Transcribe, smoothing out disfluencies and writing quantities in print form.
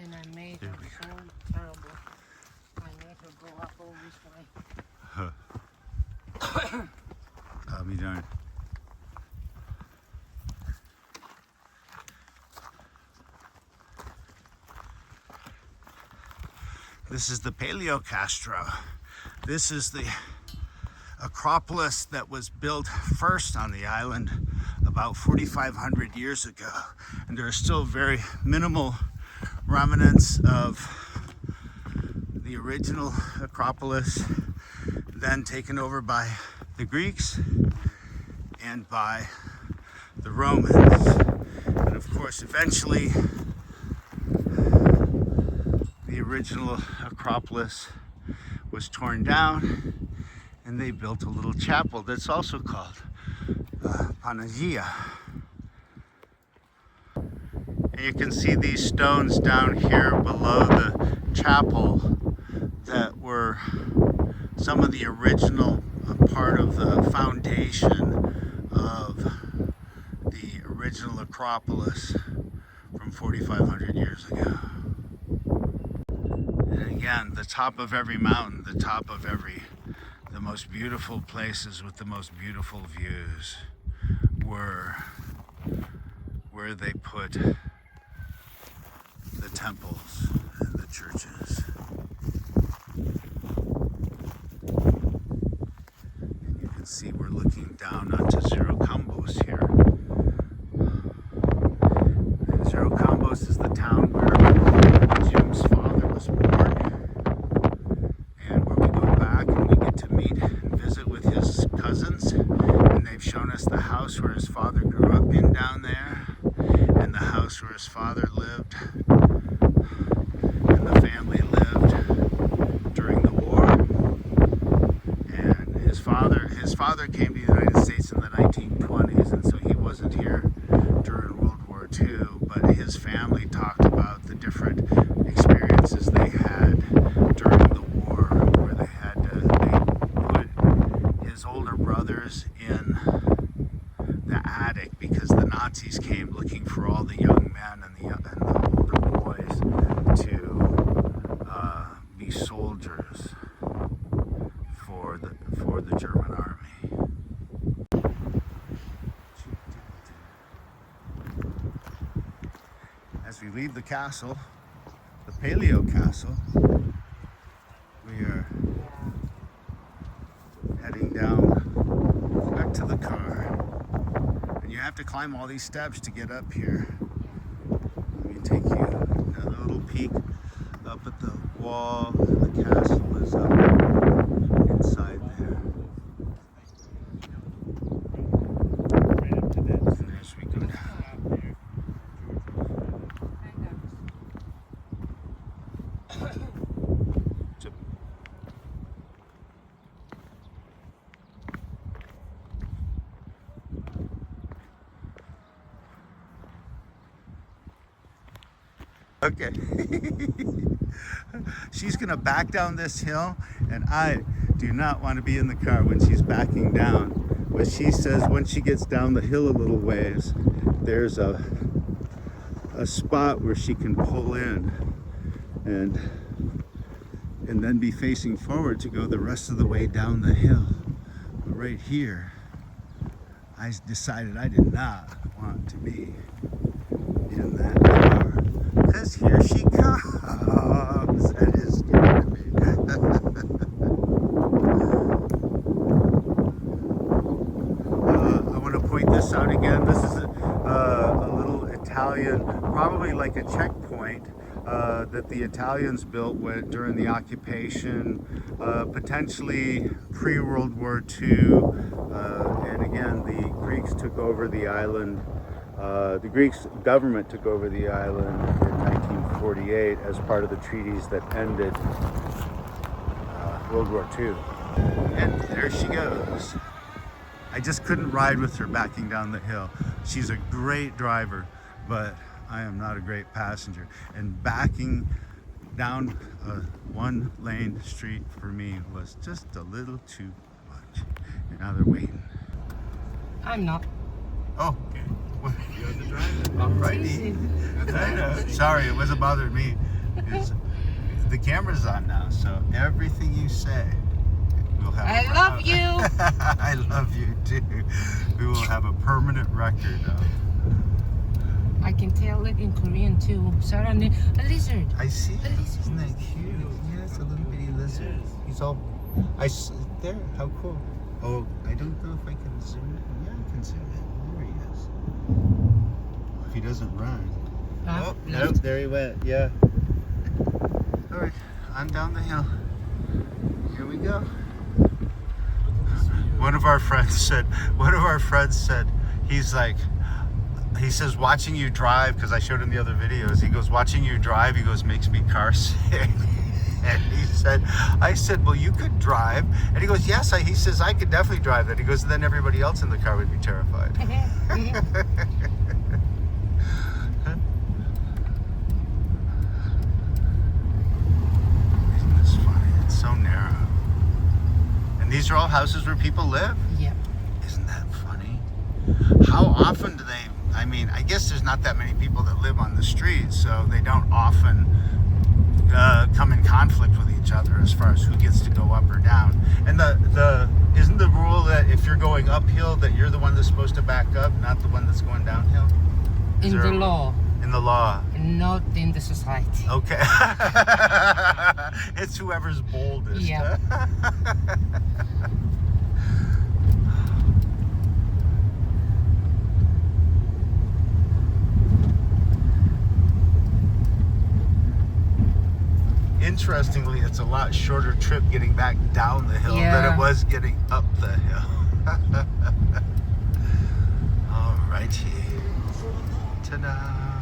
And I made her so terrible. I made her go up all this way. I'll be darned. This is the Paleo Kastro. This is the acropolis that was built first on the island about 4,500 years ago. And there are still very minimal remnants of the original acropolis, then taken over by the Greeks and by the Romans. And of course, eventually, the original acropolis was torn down and they built a little chapel that's also called Panagia. And you can see these stones down here below the chapel that were some of the original part of the foundation of the original acropolis from 4,500 years ago. And again, the top of every mountain, the top of the most beautiful places with the most beautiful views were where they put the temples and the churches. And you can see we're looking down onto Zero Combos here. And Zero Combos is the town where Jim's father was born, and where we go back and we get to meet and visit with his cousins. And they've shown us the house where his father grew up in down there, and the house where his father lived, and the family lived during the war. And his father came to the United States in the 1920s, and so he wasn't here during World War II, but his family talked about the different experiences they had during the war, where they put his older brothers in the attic because the Nazis came looking for all the young men and the older boys to be soldiers for the German army. As we leave the castle, the Paleo Castle, we are heading down back to the car. And you have to climb all these steps to get up here. Let me take you another little peek up at the wall. The castle is up inside there. And as we go down. Okay. She's gonna back down this hill, and I do not want to be in the car when she's backing down. But she says when she gets down the hill a little ways, there's a spot where she can pull in and then be facing forward to go the rest of the way down the hill. But right here, I decided I did not want to be in that car. Because here she comes. That is scary to me. I want to point this out again. This is a little Italian, probably like a checkpoint that the Italians built during the occupation, potentially pre-World War II. And again, the Greeks took over the island. The Greek government took over the island in 1948 as part of the treaties that ended World War II. And there she goes. I just couldn't ride with her backing down the hill. She's a great driver, but I am not a great passenger. And backing down a one-lane street for me was just a little too much. And now they're waiting. I'm not. Oh, okay. Alrighty. I know. Sorry, it wasn't bothering me. The camera's on now, so everything you say, we'll have. I love you. I love you too. We will have a permanent record of. I can tell it in Korean too. Sarah, a lizard. I see. Isn't that cute? Yeah, it's a little bitty lizard. He's all. There. How cool. Oh, I don't know if I can zoom in. Yeah, I can zoom in. There he is. If he doesn't run. Oh, nope, there he went. Yeah. All right, on down the hill. Here we go. One of our friends said, he's like, he says, watching you drive, because I showed him the other videos, he goes, watching you drive, he goes, makes me car sick. And I said, well, you could drive. And he goes, yes, he says, I could definitely drive that. He goes, then everybody else in the car would be terrified. Isn't this funny? It's so narrow. And these are all houses where people live? Yep. Isn't that funny? How often do they, I mean, I guess there's not that many people that live on the street, so they don't often come in conflict with each other as far as who gets to go up or down. And isn't the rule that if you're going uphill that you're the one that's supposed to back up, not the one that's going downhill? In the law. In the law. Not in the society. Okay. It's whoever's boldest. Yeah. Interestingly, it's a lot shorter trip getting back down the hill than it was getting up the hill. All righty. Ta-da.